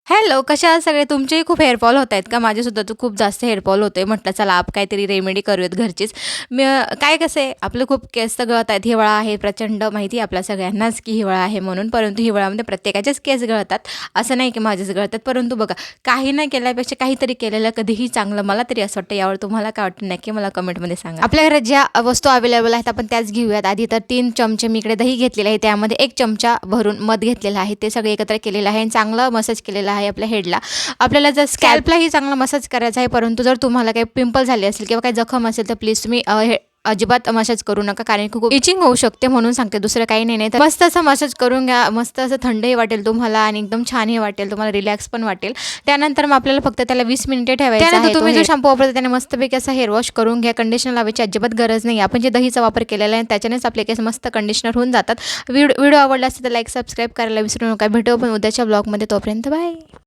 Hello, कशा आहात सगळे? तुमचेही खूप हेअरफॉल होत आहेत का? माझेसुद्धा तर खूप जास्त हेअरफॉल होतोय. म्हटलं चला आप काहीतरी रेमेडी करूयात घरचीच. काय कसं आहे, आपलं खूप केस तर गळत आहेत. हिवाळा आहे प्रचंड, माहिती आहे आपल्या सगळ्यांनाच की हिवाळा आहे म्हणून. परंतु हिवाळ्यामध्ये प्रत्येकाचेच केस गळतात. असं नाही की माझेच गळतात. परंतु बघा, काही न केल्यापेक्षा काहीतरी केलेलं कधीही चांगलं. मला तरी असं वाटतं. यावर तुम्हाला काय वाटतं नक्की मला कमेंटमध्ये सांगा. आपल्या घरात ज्या वस्तू अवेलेबल आहेत आपण त्याच घेऊयात. आधी तर 3 चमचे मी इकडे दही घेतलेलं आहे. त्यामध्ये 1 चमचा भरून मध घेतलेला आहे. ते सगळे एकत्र केलेलं आहे आणि चांगलं मसाज केलेलं आहे आपल्या हेडला. आपल्याला जर स्कॅल्पलाही चांगला मसाज करायचा आहे, परंतु जर तुम्हाला काही पिंपल झाले असेल किंवा काही जखम असेल तर प्लीज तुम्ही अजिबात मसाज करू नका, कारण की खूप इचिंग होऊ शकते म्हणून सांगते, दुसरं काही नाही. तर मस्त असं मसाज करून घ्या. मस्त असं थंडही वाटेल तुम्हाला आणि एकदम छानही वाटेल, तुम्हाला रिलॅक्स पण वाटेल. त्यानंतर मग आपल्याला फक्त त्याला 20 मिनिटे ठेवायचं आहे. त्यानंतर तुम्ही जो शॅम्पू वापरता त्याने मस्तपैकी असा हेअर वॉश करून घ्या. कंडिशनर लावायची अजिबात गरज नाही. आपण जे दहीचा वापर केलेला आहे त्याच्यानेच आपले केस मस्त कंडिशनर होऊन जातात. व्हिडिओ आवडला असेल तर लाईक सबस्क्राईब करायला विसरू नका. भेटू आपण उद्याच्या ब्लॉगमध्ये. तोपर्यंत बाय.